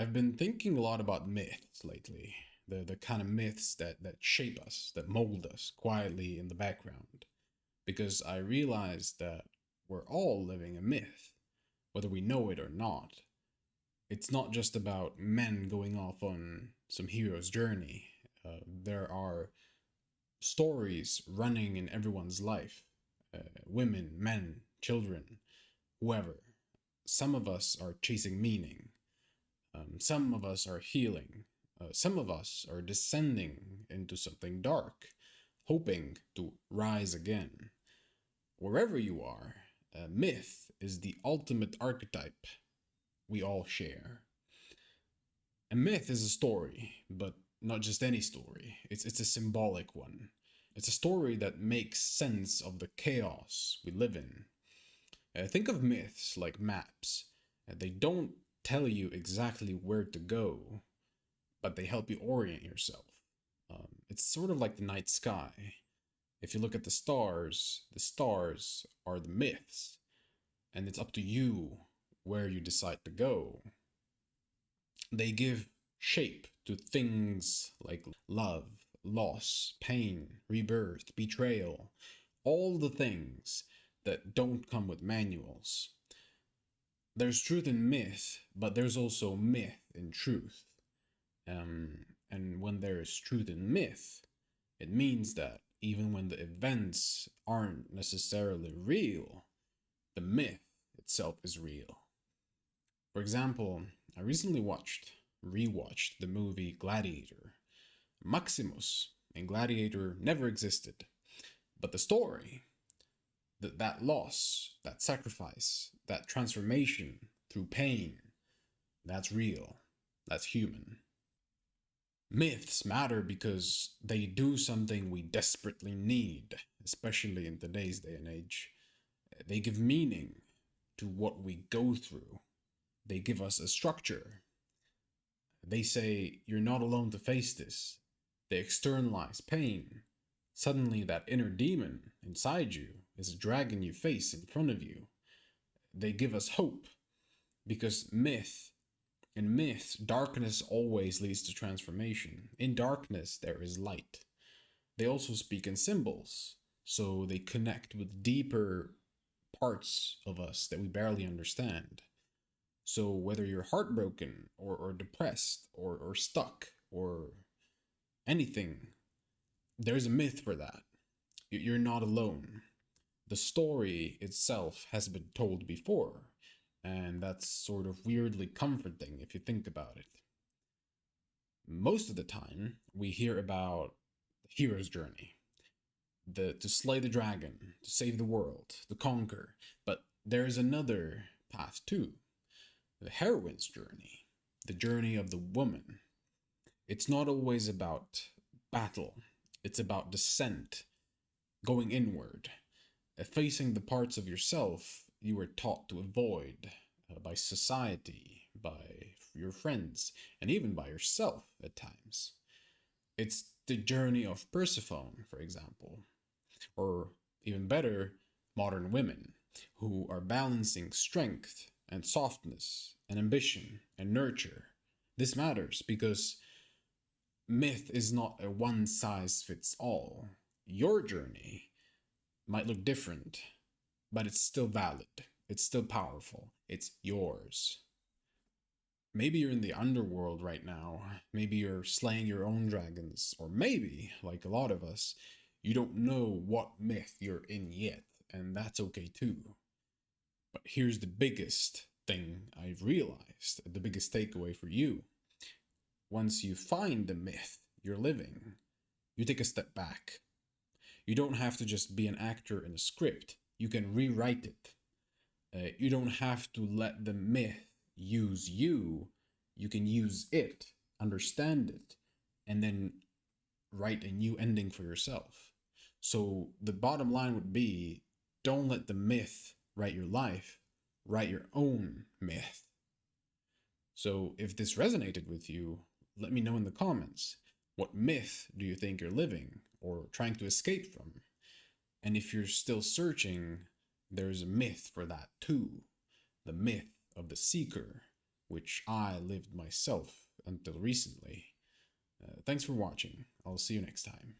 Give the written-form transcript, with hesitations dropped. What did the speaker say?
I've been thinking a lot about myths lately. The kind of myths that shape us, that mold us quietly in the background. Because I realized that we're all living a myth, whether we know it or not. It's not just about men going off on some hero's journey. There are stories running in everyone's life, women, men, children, whoever. Some of us are chasing meaning. Some of us are healing. Some of us are descending into something dark, hoping to rise again. Wherever you are, a myth is the ultimate archetype we all share. A myth is a story, but not just any story. It's a symbolic one. It's a story that makes sense of the chaos we live in. Think of myths like maps. They don't tell you exactly where to go, but they help you orient yourself. It's sort of like the night sky. If you look at the stars are the myths, and it's up to you where you decide to go. They give shape to things like love, loss, pain, rebirth, betrayal, all the things that don't come with manuals. There's truth in myth, but there's also myth in truth. And when there is truth in myth, it means that even when the events aren't necessarily real, the myth itself is real. For example, I recently rewatched the movie Gladiator. Maximus in Gladiator never existed, but the story, that loss, that sacrifice, that transformation through pain, that's real. That's human. Myths matter because they do something we desperately need, especially in today's day and age. They give meaning to what we go through. They give us a structure. They say you're not alone to face this. They externalize pain. Suddenly, that inner demon inside you is dragging you face in front of you. They give us hope because in myths, darkness always leads to transformation. In darkness, there is light. They also speak in symbols, so they connect with deeper parts of us that we barely understand. So whether you're heartbroken or depressed or stuck or anything, there's a myth for that. You're not alone. The story itself has been told before, and that's sort of weirdly comforting if you think about it. Most of the time, we hear about the hero's journey, the to slay the dragon, to save the world, to conquer, but there's another path too, the heroine's journey, the journey of the woman. It's not always about battle, it's about descent, going inward, facing the parts of yourself you were taught to avoid by society, by your friends, and even by yourself at times. It's the journey of Persephone, for example, or even better, modern women who are balancing strength and softness and ambition and nurture. This matters because myth is not a one size fits all. Your journey might look different, but it's still valid. It's still powerful. It's yours. Maybe you're in the underworld right now. Maybe you're slaying your own dragons. Or maybe, like a lot of us, you don't know what myth you're in yet, and that's okay too. But here's the biggest thing I've realized, the biggest takeaway for you. Once you find the myth you're living, you take a step back. You don't have to just be an actor in a script. You can rewrite it. You don't have to let the myth use you. You can use it, understand it, and then write a new ending for yourself. So the bottom line would be, don't let the myth write your life, write your own myth. So if this resonated with you, let me know in the comments. What myth do you think you're living or trying to escape from? And if you're still searching, there's a myth for that too. The myth of the seeker. which I lived myself until recently. Thanks for watching. I'll see you next time.